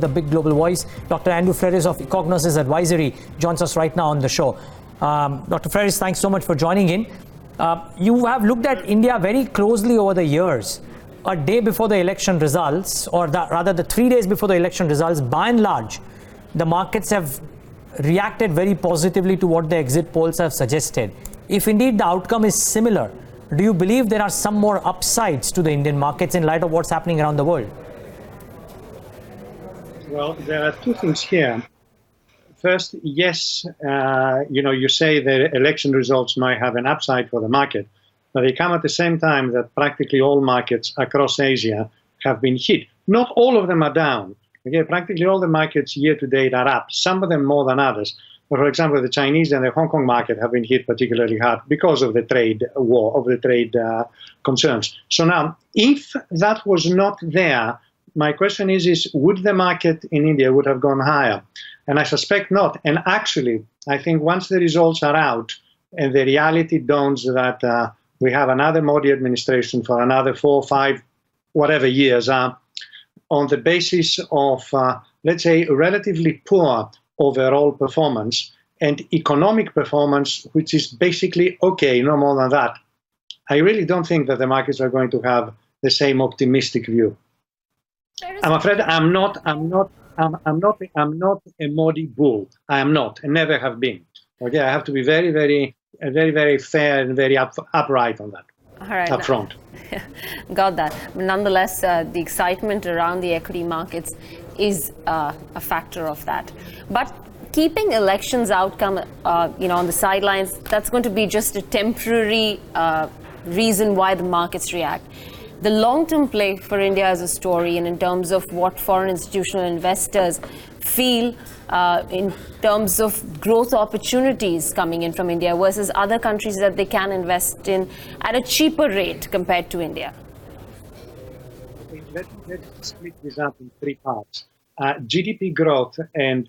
The big global voice, Dr. Andrew Freris of Ecognosis Advisory joins us right now on the show. Dr. Freris, thanks so much for joining in. You have looked at India very closely over the years. A day before the election results, or rather the 3 days before the election results, by and large, the markets have reacted very positively to what the exit polls have suggested. If indeed the outcome is similar, do you believe there are some more upsides to the Indian markets in light of what's happening around the world? Well, there are two things here. First, yes, you say the election results might have an upside for the market, but they come at the same time that practically all markets across Asia have been hit. Not all of them are down. Okay, practically all the markets year to date are up, some of them more than others. But for example, the Chinese and the Hong Kong market have been hit particularly hard because of the trade war, of the trade concerns. So now, if that was not there, my question is would the market in India would have gone higher? And I suspect not. And actually, I think once the results are out and the reality dawns that we have another Modi administration for another 4 or 5, whatever years, on the basis of, let's say, relatively poor overall performance and economic performance, which is basically okay, no more than that, I really don't think that the markets are going to have the same optimistic view. I'm afraid I'm not a Modi bull. I am not, and never have been. Okay, I have to be very, very fair and very upright on that. All right. Up front. Got that. But nonetheless, the excitement around the equity markets is a factor of that. But keeping elections outcome, on the sidelines, that's going to be just a temporary reason why the markets react. The long-term play for India as a story, and in terms of what foreign institutional investors feel in terms of growth opportunities coming in from India versus other countries that they can invest in at a cheaper rate compared to India. Let's split this up in 3 parts. GDP growth and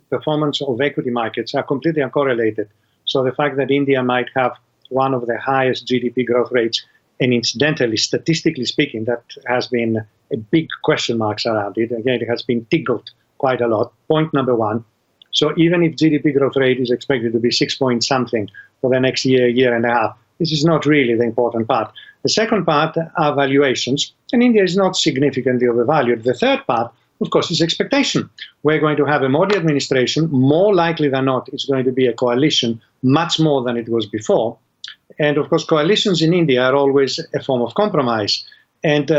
performance of equity markets are completely uncorrelated. So the fact that India might have one of the highest GDP growth rates, and incidentally, statistically speaking, that has been a big question marks around it. Again, it has been tickled quite a lot. Point number one. So even if GDP growth rate is expected to be 6 point something for the next year and a half, this is not really the important part. The second part are valuations, and India is not significantly overvalued. The third part, of course, is expectation. We're going to have a Modi administration. More likely than not, it's going to be a coalition, much more than it was before. And of course, coalitions in India are always a form of compromise. And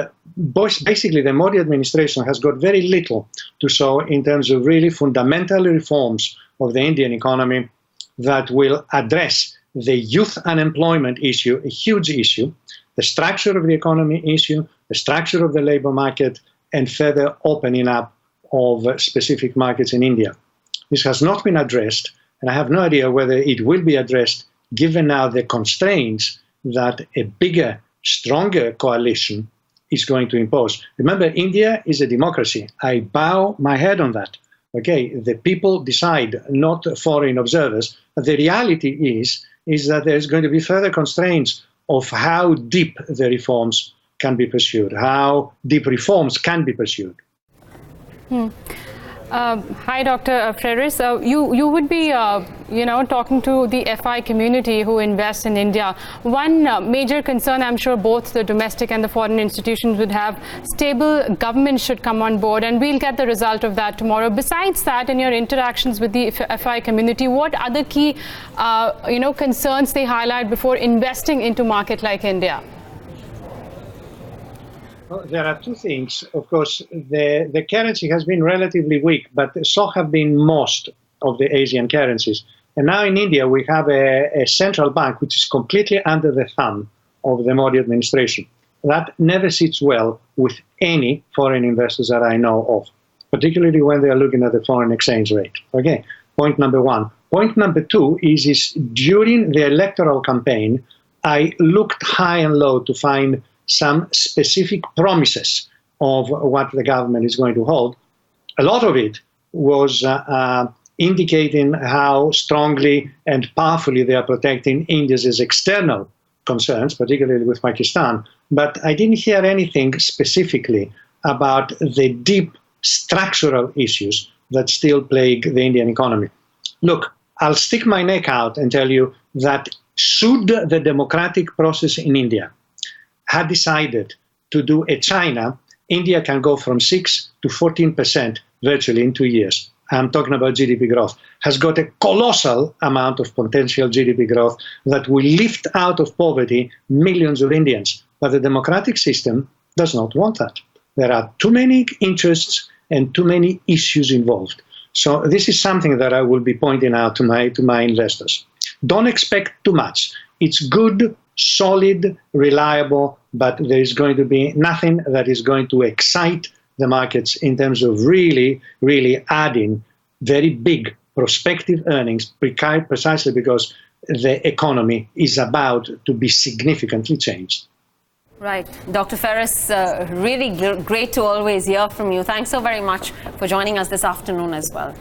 basically, the Modi administration has got very little to show in terms of really fundamental reforms of the Indian economy that will address the youth unemployment issue, a huge issue, the structure of the economy issue, the structure of the labor market, and further opening up of specific markets in India. This has not been addressed, and I have no idea whether it will be addressed given now the constraints that a bigger, stronger coalition is going to impose. Remember, India is a democracy. I bow my head on that. Okay, the people decide, not foreign observers. But the reality is that there's going to be further constraints of how deep the reforms can be pursued, how deep reforms can be pursued. Hi, Dr. Freris. You would be, talking to the FI community who invests in India. One major concern, I'm sure both the domestic and the foreign institutions would have, stable government should come on board, and we'll get the result of that tomorrow. Besides that, in your interactions with the FI community, what other key, concerns they highlight before investing into market like India? Well, there are two things. Of course, the currency has been relatively weak, but so have been most of the Asian currencies. And now in India, we have a central bank which is completely under the thumb of the Modi administration. That never sits well with any foreign investors that I know of, particularly when they are looking at the foreign exchange rate. Okay, point number one. Point number two is during the electoral campaign, I looked high and low to find some specific promises of what the government is going to hold. A lot of it was indicating how strongly and powerfully they are protecting India's external concerns, particularly with Pakistan. But I didn't hear anything specifically about the deep structural issues that still plague the Indian economy. Look, I'll stick my neck out and tell you that should the democratic process in India have decided to do a China, India can go from 6 to 14% virtually in 2 years. I'm talking about GDP growth, has got a colossal amount of potential GDP growth that will lift out of poverty millions of Indians. But the democratic system does not want that. There are too many interests and too many issues involved. So this is something that I will be pointing out to my investors. Don't expect too much. It's good, solid, reliable, but there is going to be nothing that is going to excite the markets in terms of really, really adding very big prospective earnings, precisely because the economy is about to be significantly changed. Right. Dr. Freris, really great to always hear from you. Thanks so very much for joining us this afternoon as well.